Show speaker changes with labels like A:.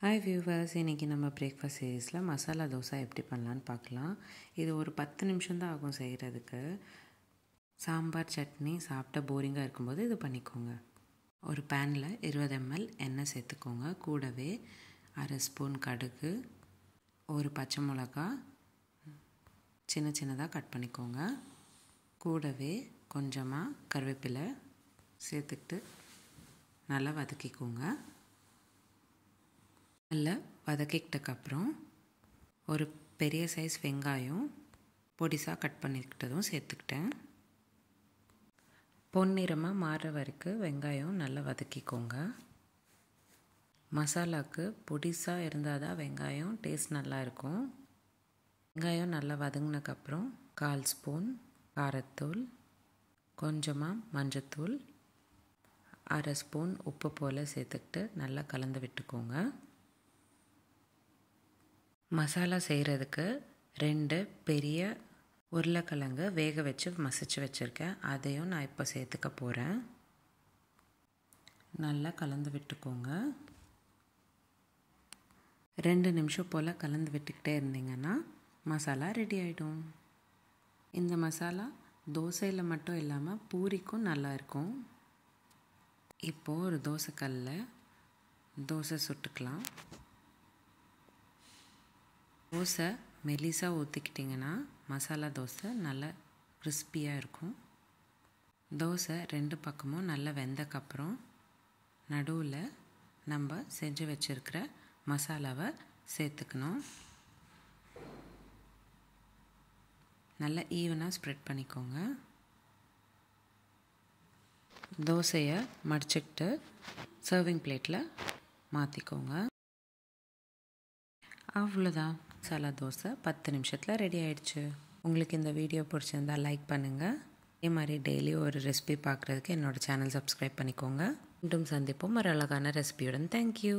A: Hi viewers, இன்றைக்கி நம்ம breakfast சீரீஸில் மசாலா தோசை எப்படி பண்ணலான்னு பார்க்கலாம். இது ஒரு 10 நிமிஷம் தான் ஆகும் செய்கிறதுக்கு. சாம்பார் சட்னி சாப்பிட்ட போரிங்காக இருக்கும்போது இது பண்ணிக்கோங்க. ஒரு பேனில் 20 ml எண்ணெய் சேர்த்துக்கோங்க. கூடவே அரை ஸ்பூன் கடுகு, ஒரு பச்சை மிளகா சின்ன சின்னதாக கட் பண்ணிக்கோங்க. கூடவே கொஞ்சமாக கருவேப்பிலை சேர்த்துக்கிட்டு நல்லா வதக்கிக்கோங்க. நல்லா வதக்கிக்கிட்டக்கப்புறம் ஒரு பெரிய சைஸ் வெங்காயம் பொடிசாக கட் பண்ணிக்கிட்டதும் சேர்த்துக்கிட்டேன். பொன்னிறமாக மாறுற வரைக்கும் வெங்காயம் நல்லா வதக்கிக்கோங்க. மசாலாவுக்கு பொடிசாக இருந்தால் தான் வெங்காயம் டேஸ்ட் நல்லா இருக்கும். வெங்காயம் நல்லா வதங்கினக்கப்புறம் 1/4 ஸ்பூன் காரத்தூள், கொஞ்சமாக மஞ்சத்தூள், அரை ஸ்பூன் உப்பு போல் சேர்த்துக்கிட்டு நல்லா கலந்து விட்டுக்கோங்க. மசாலா செய்கிறதுக்கு 2 பெரிய உருளைக்கிழங்கு வேக வச்சு மசிச்சு வச்சுருக்கேன். அதையும் நான் இப்போ சேர்த்துக்க போகிறேன். நல்லா கலந்து விட்டுக்கோங்க. 2 நிமிஷம் போல் கலந்து விட்டுக்கிட்டே இருந்தீங்கன்னா மசாலா ரெடி ஆகிடும். இந்த மசாலா தோசையில் மட்டும் இல்லாமல் பூரிக்கும் நல்லாயிருக்கும். இப்போது ஒரு தோசைக்கல்லில் தோசை சுட்டுக்கலாம். தோசை மெலிசாக ஊற்றிக்கிட்டிங்கன்னா மசாலா தோசை நல்லா கிறிஸ்பியாக இருக்கும். தோசை 2 பக்கமும் நல்லா வெந்தக்கப்புறம் நடுவில் நம்ம செஞ்சு வச்சுருக்கிற மசாலாவை சேர்த்துக்கணும். நல்லா ஈவனாக ஸ்ப்ரெட் பண்ணிக்கோங்க. தோசையை மடிச்சுக்கிட்டு சர்விங் பிளேட்டில் மாற்றிக்கோங்க. அவ்வளோதான், மசாலா தோசை 10 நிமிஷத்தில் ரெடி ஆகிடுச்சு. உங்களுக்கு இந்த வீடியோ பிடிச்சிருந்தால் லைக் பண்ணுங்கள். இதே மாதிரி டெய்லி ஒரு ரெசிபி பார்க்குறதுக்கு என்னோடய சேனல் சப்ஸ்கிரைப் பண்ணிக்கோங்க. மீண்டும் சந்திப்போம் ஒரு அழகான ரெசிபியுடன். தேங்க்யூ.